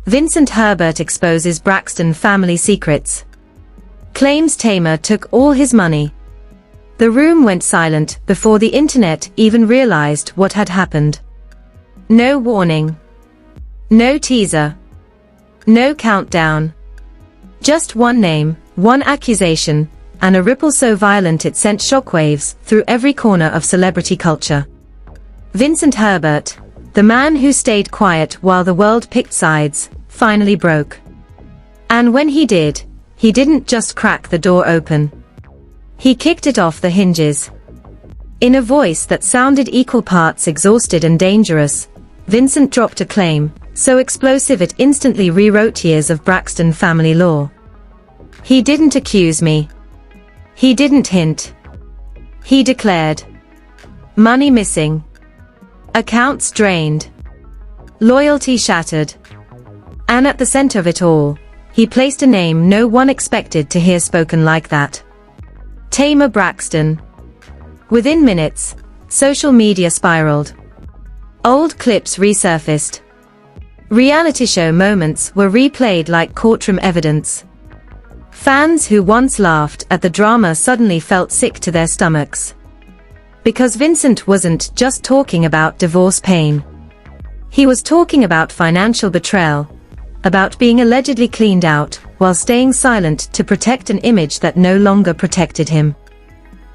Vincent Herbert exposes Braxton family secrets. Claims Tamar took all his money. The room went silent before the internet even realized what had happened. No warning. No teaser. No countdown. Just one name, one accusation, and a ripple so violent it sent shockwaves through every corner of celebrity culture. Vincent Herbert, the man who stayed quiet while the world picked sides, finally broke. And when he did, he didn't just crack the door open. He kicked it off the hinges. In a voice that sounded equal parts exhausted and dangerous, Vincent dropped a claim, so explosive it instantly rewrote years of Braxton family law. He didn't accuse me. He didn't hint. He declared. Money missing. Accounts drained. Loyalty shattered. And at the center of it all, he placed a name no one expected to hear spoken like that. Tamar Braxton. Within minutes, social media spiraled. Old clips resurfaced. Reality show moments were replayed like courtroom evidence. Fans who once laughed at the drama suddenly felt sick to their stomachs. Because Vincent wasn't just talking about divorce pain. He was talking about financial betrayal, about being allegedly cleaned out, while staying silent to protect an image that no longer protected him.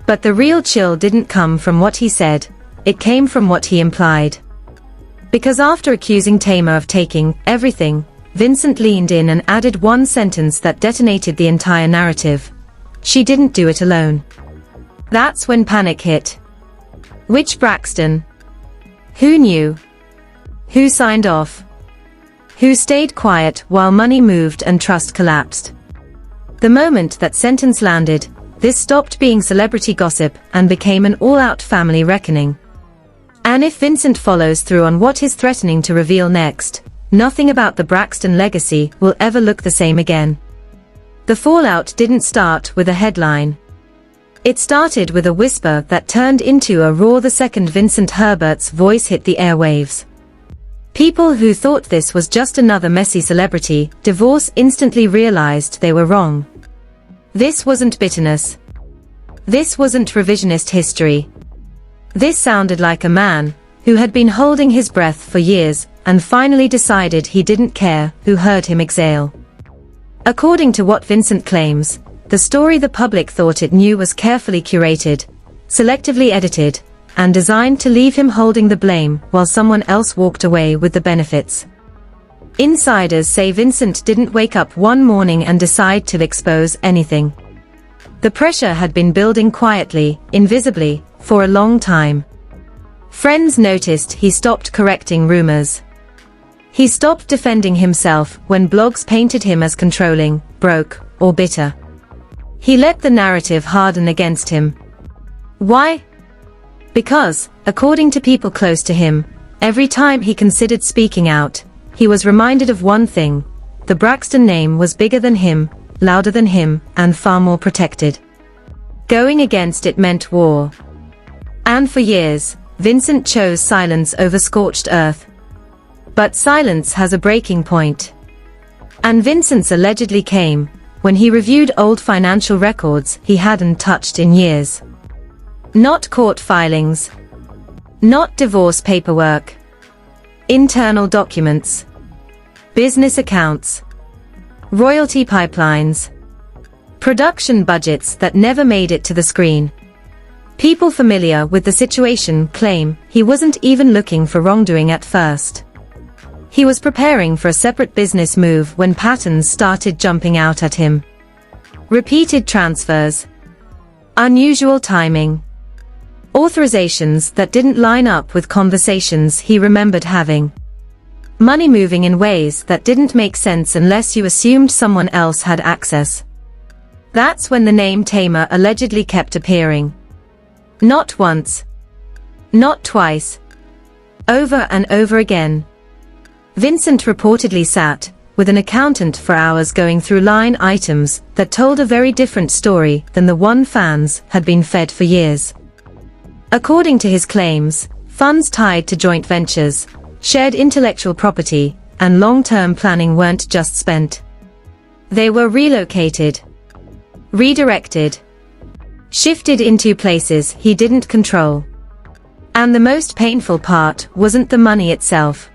But the real chill didn't come from what he said, it came from what he implied. Because after accusing Tamar of taking everything, Vincent leaned in and added one sentence that detonated the entire narrative. She didn't do it alone. That's when panic hit. Which Braxton? Who knew? Who signed off? Who stayed quiet while money moved and trust collapsed? The moment that sentence landed, this stopped being celebrity gossip and became an all-out family reckoning. And if Vincent follows through on what he's threatening to reveal next, nothing about the Braxton legacy will ever look the same again. The fallout didn't start with a headline. It started with a whisper that turned into a roar the second Vincent Herbert's voice hit the airwaves. People who thought this was just another messy celebrity divorce instantly realized they were wrong. This wasn't bitterness. This wasn't revisionist history. This sounded like a man who had been holding his breath for years and finally decided he didn't care who heard him exhale. According to what Vincent claims, the story the public thought it knew was carefully curated, selectively edited, and designed to leave him holding the blame while someone else walked away with the benefits. Insiders say Vincent didn't wake up one morning and decide to expose anything. The pressure had been building quietly, invisibly, for a long time. Friends noticed he stopped correcting rumors. He stopped defending himself when blogs painted him as controlling, broke, or bitter. He let the narrative harden against him. Why? Because, according to people close to him, every time he considered speaking out, he was reminded of one thing: the Braxton name was bigger than him, louder than him, and far more protected. Going against it meant war. And for years, Vincent chose silence over scorched earth. But silence has a breaking point. And Vincent's allegedly came when he reviewed old financial records he hadn't touched in years. Not court filings. Not divorce paperwork. Internal documents. Business accounts. Royalty pipelines. Production budgets that never made it to the screen. People familiar with the situation claim he wasn't even looking for wrongdoing at first. He was preparing for a separate business move when patterns started jumping out at him. Repeated transfers. Unusual timing. Authorizations that didn't line up with conversations he remembered having. Money moving in ways that didn't make sense unless you assumed someone else had access. That's when the name Tamar allegedly kept appearing. Not once. Not twice. Over and over again. Vincent reportedly sat with an accountant for hours going through line items that told a very different story than the one fans had been fed for years. According to his claims, funds tied to joint ventures, shared intellectual property, and long-term planning weren't just spent. They were relocated, redirected, shifted into places he didn't control. And the most painful part wasn't the money itself.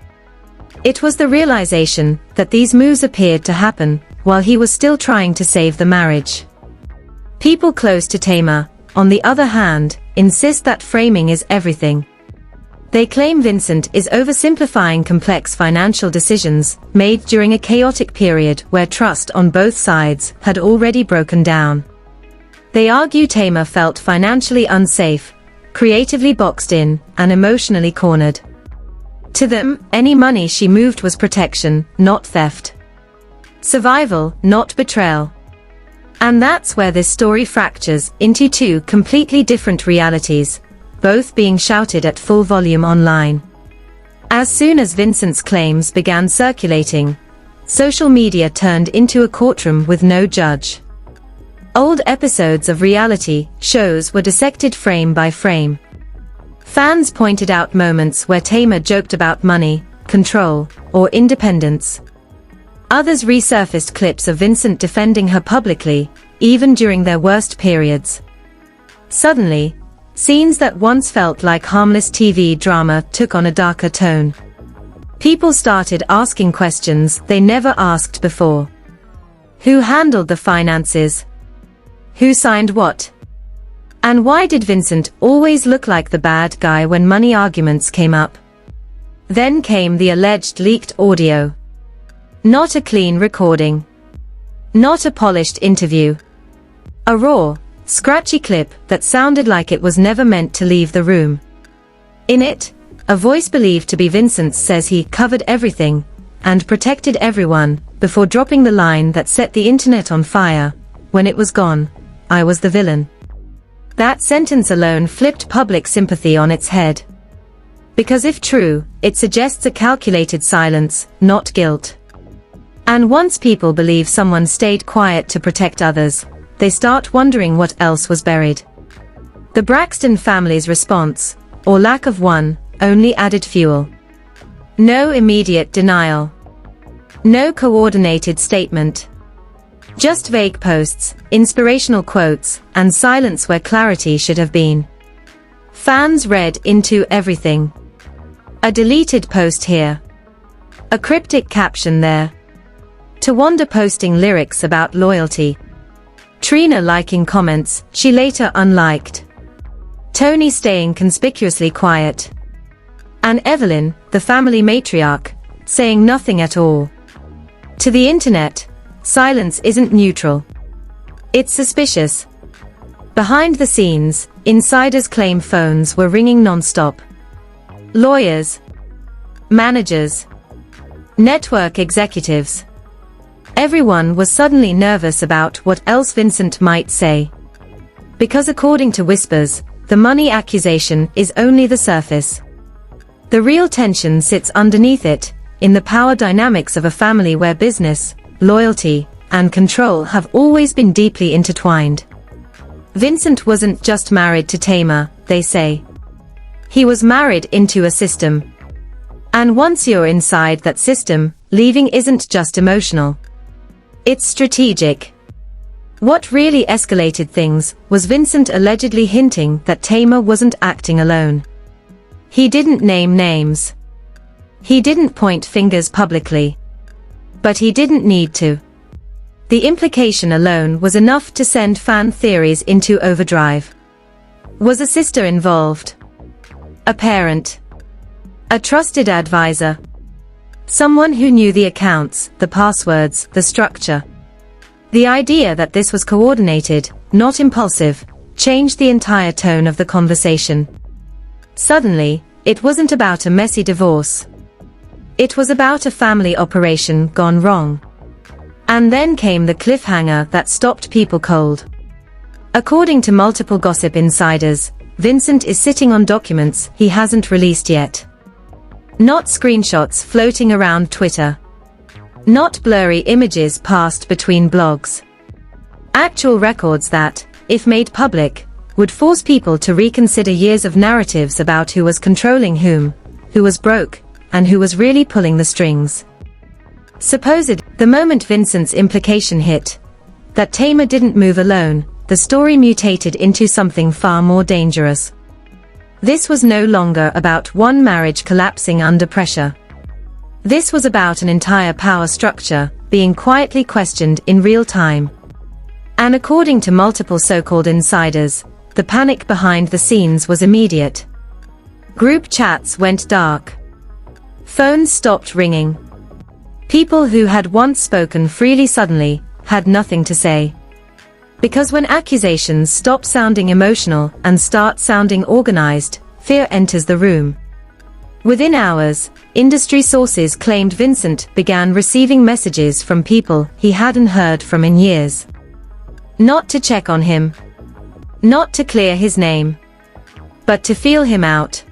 It was the realization that these moves appeared to happen while he was still trying to save the marriage. People close to Tamar, on the other hand, insist that framing is everything. They claim Vincent is oversimplifying complex financial decisions made during a chaotic period where trust on both sides had already broken down. They argue Tamar felt financially unsafe, creatively boxed in, and emotionally cornered. To them, any money she moved was protection, not theft. Survival, not betrayal. And that's where this story fractures into two completely different realities, both being shouted at full volume online. As soon as Vincent's claims began circulating, social media turned into a courtroom with no judge. Old episodes of reality shows were dissected frame by frame. Fans pointed out moments where Tamar joked about money, control, or independence. Others resurfaced clips of Vincent defending her publicly, even during their worst periods. Suddenly, scenes that once felt like harmless TV drama took on a darker tone. People started asking questions they never asked before. Who handled the finances? Who signed what? And why did Vincent always look like the bad guy when money arguments came up? Then came the alleged leaked audio. Not a clean recording. Not a polished interview. A raw, scratchy clip that sounded like it was never meant to leave the room. In it, a voice believed to be Vincent's says he covered everything and protected everyone before dropping the line that set the internet on fire. When it was gone, I was the villain. That sentence alone flipped public sympathy on its head. Because if true, it suggests a calculated silence, not guilt. And once people believe someone stayed quiet to protect others, they start wondering what else was buried. The Braxton family's response, or lack of one, only added fuel. No immediate denial. No coordinated statement. Just vague posts, inspirational quotes, and silence where clarity should have been. Fans read into everything. A deleted post here. A cryptic caption there. Tawanda posting lyrics about loyalty. Trina liking comments she later unliked. Tony staying conspicuously quiet. And Evelyn, the family matriarch, saying nothing at all. To the internet, silence isn't neutral. It's suspicious. Behind the scenes, insiders claim phones were ringing non-stop. Lawyers, managers, network executives. Everyone was suddenly nervous about what else Vincent might say. Because according to whispers, the money accusation is only the surface. The real tension sits underneath it, in the power dynamics of a family where business, loyalty, and control have always been deeply intertwined. Vincent wasn't just married to Tamar, they say. He was married into a system. And once you're inside that system, leaving isn't just emotional. It's strategic. What really escalated things was Vincent allegedly hinting that Tamar wasn't acting alone. He didn't name names. He didn't point fingers publicly. But he didn't need to. The implication alone was enough to send fan theories into overdrive. Was a sister involved? A parent? A trusted advisor? Someone who knew the accounts, the passwords, the structure. The idea that this was coordinated, not impulsive, changed the entire tone of the conversation. Suddenly, it wasn't about a messy divorce. It was about a family operation gone wrong. And then came the cliffhanger that stopped people cold. According to multiple gossip insiders, Vincent is sitting on documents he hasn't released yet. Not screenshots floating around Twitter. Not blurry images passed between blogs. Actual records that, if made public, would force people to reconsider years of narratives about who was controlling whom, who was broke, and who was really pulling the strings. The moment Vincent's implication hit, that Tamar didn't move alone, the story mutated into something far more dangerous. This was no longer about one marriage collapsing under pressure. This was about an entire power structure being quietly questioned in real time. And according to multiple so-called insiders, the panic behind the scenes was immediate. Group chats went dark. Phones stopped ringing. People who had once spoken freely suddenly had nothing to say. Because when accusations stop sounding emotional and start sounding organized, fear enters the room. Within hours, industry sources claimed Vincent began receiving messages from people he hadn't heard from in years. Not to check on him. Not to clear his name. But to feel him out.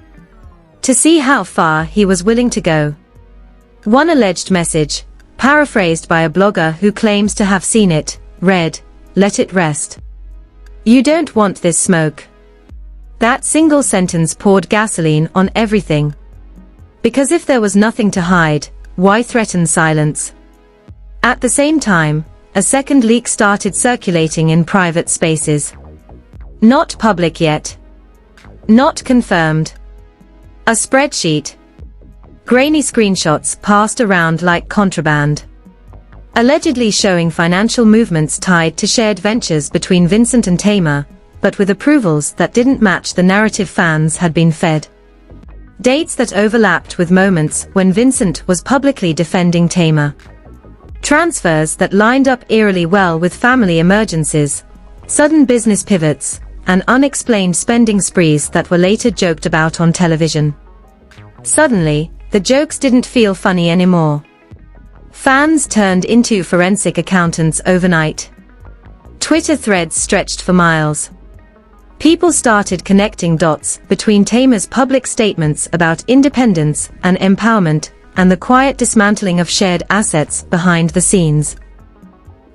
To see how far he was willing to go. One alleged message, paraphrased by a blogger who claims to have seen it, read, "Let it rest. You don't want this smoke." That single sentence poured gasoline on everything. Because if there was nothing to hide, why threaten silence? At the same time, a second leak started circulating in private spaces. Not public yet. Not confirmed. A spreadsheet. Grainy screenshots passed around like contraband. Allegedly showing financial movements tied to shared ventures between Vincent and Tamar, but with approvals that didn't match the narrative fans had been fed. Dates that overlapped with moments when Vincent was publicly defending Tamar. Transfers that lined up eerily well with family emergencies, sudden business pivots, and unexplained spending sprees that were later joked about on television. Suddenly, the jokes didn't feel funny anymore. Fans turned into forensic accountants overnight. Twitter threads stretched for miles. People started connecting dots between Tamar's public statements about independence and empowerment and the quiet dismantling of shared assets behind the scenes.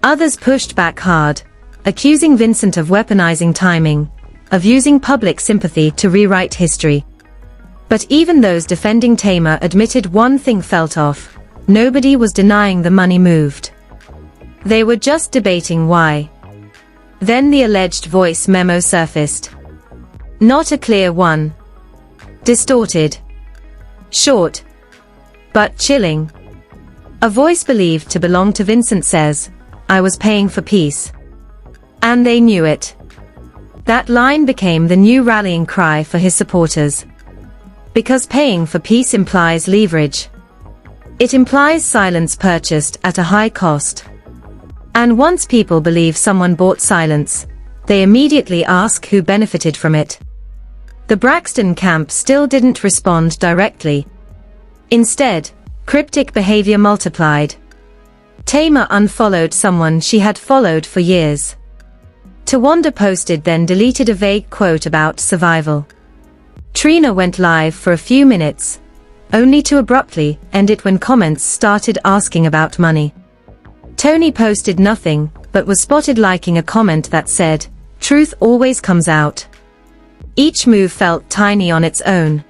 Others pushed back hard, accusing Vincent of weaponizing timing, of using public sympathy to rewrite history. But even those defending Tamar admitted one thing felt off: nobody was denying the money moved. They were just debating why. Then the alleged voice memo surfaced. Not a clear one. Distorted. Short. But chilling. A voice believed to belong to Vincent says, "I was paying for peace." And they knew it. That line became the new rallying cry for his supporters. Because paying for peace implies leverage. It implies silence purchased at a high cost. And once people believe someone bought silence, they immediately ask who benefited from it. The Braxton camp still didn't respond directly. Instead, cryptic behavior multiplied. Tamar unfollowed someone she had followed for years. Tawanda posted then deleted a vague quote about survival. Trina went live for a few minutes, only to abruptly end it when comments started asking about money. Tony posted nothing, but was spotted liking a comment that said, "Truth always comes out." Each move felt tiny on its own.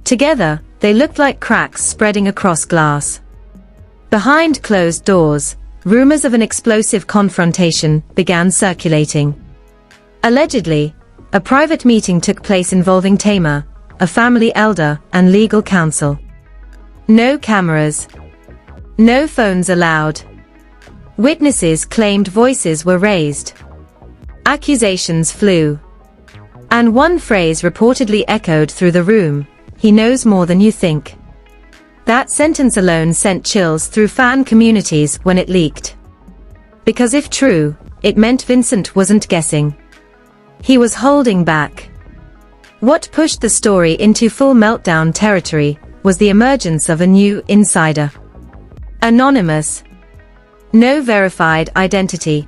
Together, they looked like cracks spreading across glass. Behind closed doors, rumors of an explosive confrontation began circulating. Allegedly, a private meeting took place involving Tamar, a family elder, and legal counsel. No cameras. No phones allowed. Witnesses claimed voices were raised. Accusations flew. And one phrase reportedly echoed through the room: "He knows more than you think." That sentence alone sent chills through fan communities when it leaked. Because if true, it meant Vincent wasn't guessing. He was holding back. What pushed the story into full meltdown territory was the emergence of a new insider. Anonymous. No verified identity.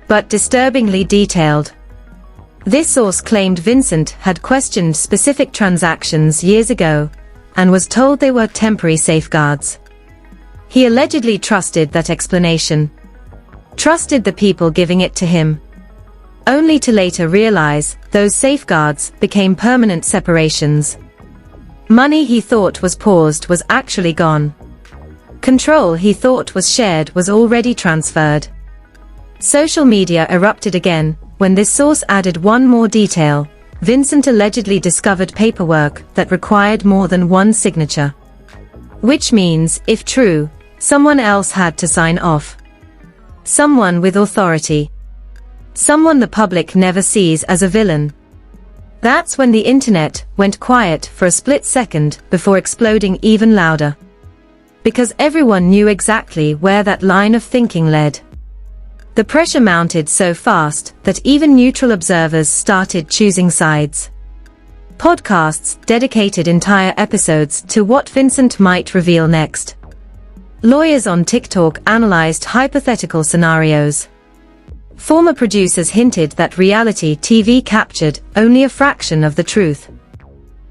But disturbingly detailed. This source claimed Vincent had questioned specific transactions years ago, and was told they were temporary safeguards. He allegedly trusted that explanation. Trusted the people giving it to him. Only to later realize those safeguards became permanent separations. Money he thought was paused was actually gone. Control he thought was shared was already transferred. Social media erupted again, when this source added one more detail. Vincent allegedly discovered paperwork that required more than one signature. Which means, if true, someone else had to sign off. Someone with authority. Someone the public never sees as a villain. That's when the internet went quiet for a split second before exploding even louder. Because everyone knew exactly where that line of thinking led. The pressure mounted so fast that even neutral observers started choosing sides. Podcasts dedicated entire episodes to what Vincent might reveal next. Lawyers on TikTok analyzed hypothetical scenarios. Former producers hinted that reality TV captured only a fraction of the truth.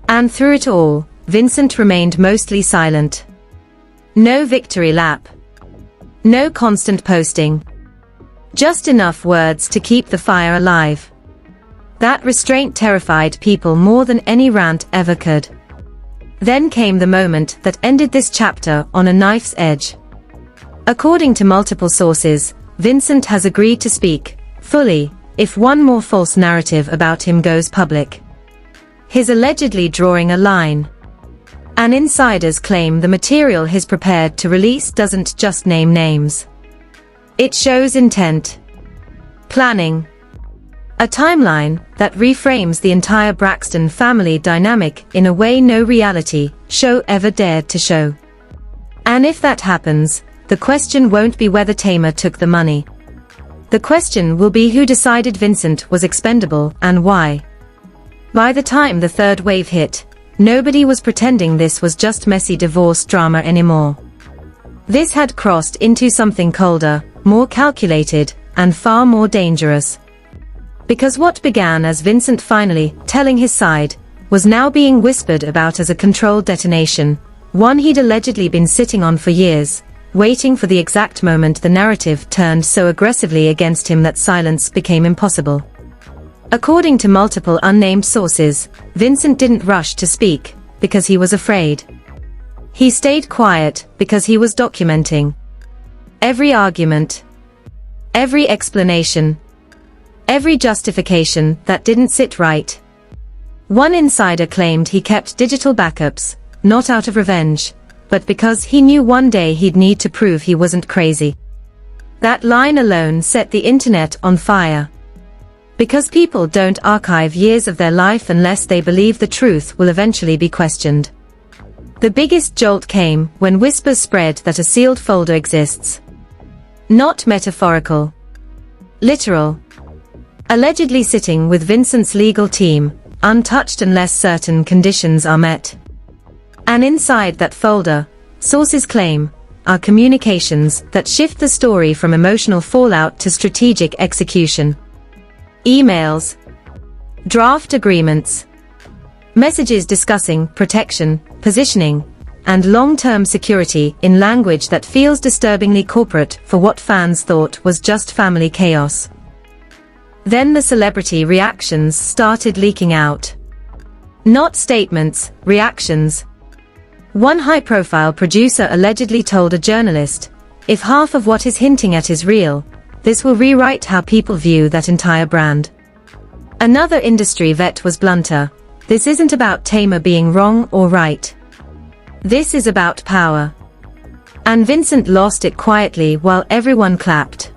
And through it all, Vincent remained mostly silent. No victory lap. No constant posting. Just enough words to keep the fire alive. That restraint terrified people more than any rant ever could. Then came the moment that ended this chapter on a knife's edge. According to multiple sources, Vincent has agreed to speak, fully, if one more false narrative about him goes public. He's allegedly drawing a line. And insiders claim the material he's prepared to release doesn't just name names. It shows intent. Planning. A timeline that reframes the entire Braxton family dynamic in a way no reality show ever dared to show. And if that happens, the question won't be whether Tamar took the money. The question will be who decided Vincent was expendable and why. By the time the third wave hit, nobody was pretending this was just messy divorce drama anymore. This had crossed into something colder, more calculated, and far more dangerous. Because what began as Vincent finally telling his side, was now being whispered about as a controlled detonation, one he'd allegedly been sitting on for years, waiting for the exact moment the narrative turned so aggressively against him that silence became impossible. According to multiple unnamed sources, Vincent didn't rush to speak, because he was afraid. He stayed quiet, because he was documenting every argument, every explanation, every justification that didn't sit right. One insider claimed he kept digital backups, not out of revenge, but because he knew one day he'd need to prove he wasn't crazy. That line alone set the internet on fire. Because people don't archive years of their life unless they believe the truth will eventually be questioned. The biggest jolt came when whispers spread that a sealed folder exists. Not metaphorical. Literal. Allegedly sitting with Vincent's legal team, untouched unless certain conditions are met. And inside that folder, sources claim, are communications that shift the story from emotional fallout to strategic execution. Emails. Draft agreements. Messages discussing protection, positioning, and long-term security in language that feels disturbingly corporate for what fans thought was just family chaos. Then the celebrity reactions started leaking out. Not statements, reactions. One high-profile producer allegedly told a journalist, if half of what he's hinting at is real, this will rewrite how people view that entire brand. Another industry vet was blunter, this isn't about Tamar being wrong or right. This is about power. And Vincent lost it quietly while everyone clapped.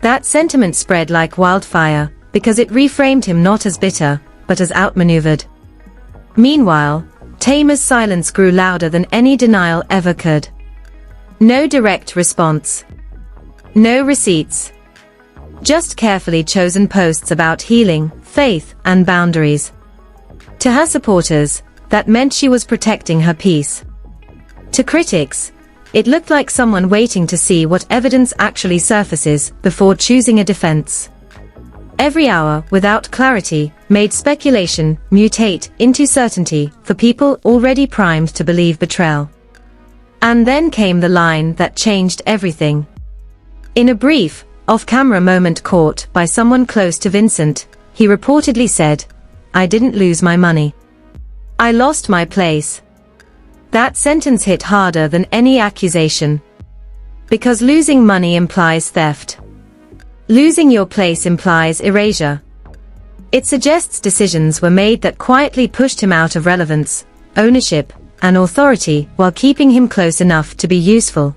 That sentiment spread like wildfire, because it reframed him not as bitter, but as outmaneuvered. Meanwhile, Tamar's silence grew louder than any denial ever could. No direct response. No receipts. Just carefully chosen posts about healing, faith, and boundaries. To her supporters, that meant she was protecting her peace. To critics, it looked like someone waiting to see what evidence actually surfaces before choosing a defense. Every hour without clarity made speculation mutate into certainty for people already primed to believe betrayal. And then came the line that changed everything. In a brief, off-camera moment caught by someone close to Vincent, he reportedly said, "I didn't lose my money. I lost my place." That sentence hit harder than any accusation. Because losing money implies theft. Losing your place implies erasure. It suggests decisions were made that quietly pushed him out of relevance, ownership, and authority while keeping him close enough to be useful.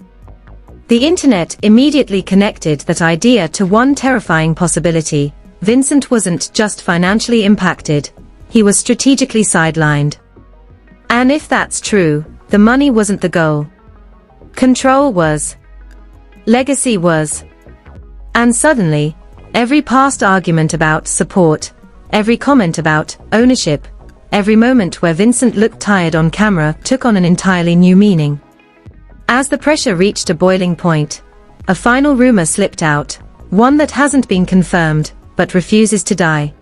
The internet immediately connected that idea to one terrifying possibility: Vincent wasn't just financially impacted, he was strategically sidelined. And if that's true, the money wasn't the goal. Control was. Legacy was. And suddenly, every past argument about support, every comment about ownership, every moment where Vincent looked tired on camera took on an entirely new meaning. As the pressure reached a boiling point, a final rumor slipped out, one that hasn't been confirmed, but refuses to die.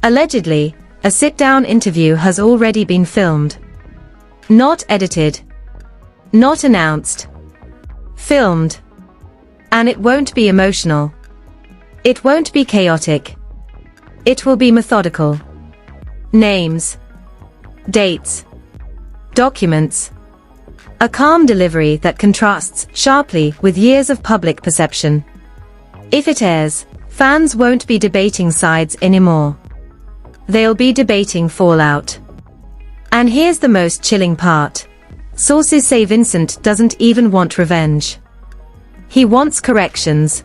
Allegedly, a sit-down interview has already been filmed. Not edited. Not announced. Filmed. And it won't be emotional. It won't be chaotic. It will be methodical. Names. Dates. Documents. A calm delivery that contrasts sharply with years of public perception. If it airs, fans won't be debating sides anymore. They'll be debating fallout. And here's the most chilling part. Sources say Vincent doesn't even want revenge. He wants corrections.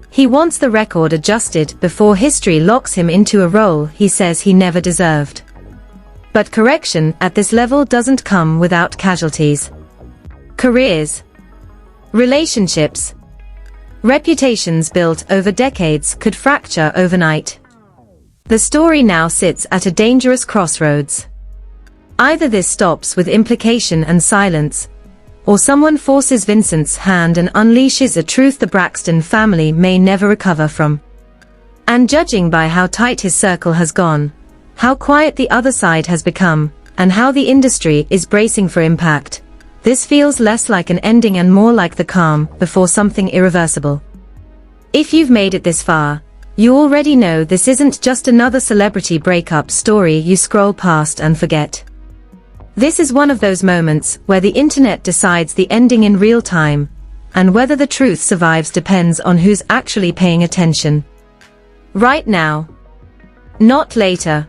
He wants the record adjusted before history locks him into a role he says he never deserved. But correction at this level doesn't come without casualties. Careers. Relationships. Reputations built over decades could fracture overnight. The story now sits at a dangerous crossroads. Either this stops with implication and silence, or someone forces Vincent's hand and unleashes a truth the Braxton family may never recover from. And judging by how tight his circle has gone, how quiet the other side has become, and how the industry is bracing for impact, this feels less like an ending and more like the calm before something irreversible. If you've made it this far, you already know this isn't just another celebrity breakup story you scroll past and forget. This is one of those moments where the internet decides the ending in real time, and whether the truth survives depends on who's actually paying attention. Right now. Not later.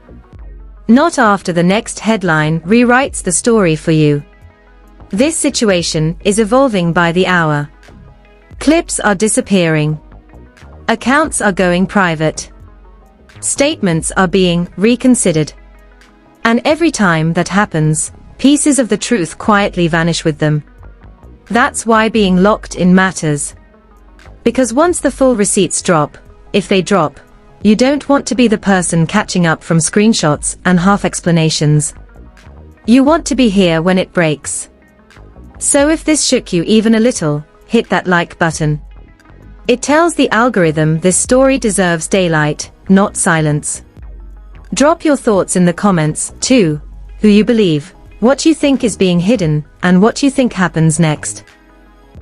Not after the next headline rewrites the story for you. This situation is evolving by the hour. Clips are disappearing. Accounts are going private. Statements are being reconsidered. And every time that happens, pieces of the truth quietly vanish with them. That's why being locked in matters. Because once the full receipts drop, if they drop, you don't want to be the person catching up from screenshots and half explanations. You want to be here when it breaks. So if this shook you even a little, hit that like button. It tells the algorithm this story deserves daylight, not silence. Drop your thoughts in the comments, too, who you believe, what you think is being hidden, and what you think happens next.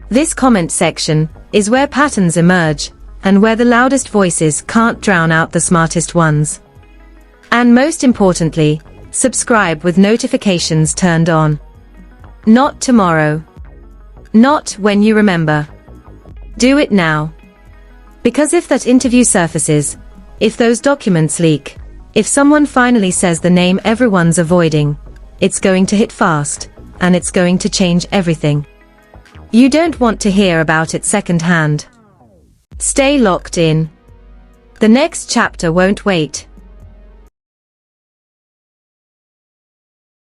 This comment section is where patterns emerge, and where the loudest voices can't drown out the smartest ones. And most importantly, subscribe with notifications turned on. Not tomorrow. Not when you remember. Do it now. Because if that interview surfaces, if those documents leak, if someone finally says the name everyone's avoiding, it's going to hit fast, and it's going to change everything. You don't want to hear about it secondhand. Stay locked in. The next chapter won't wait.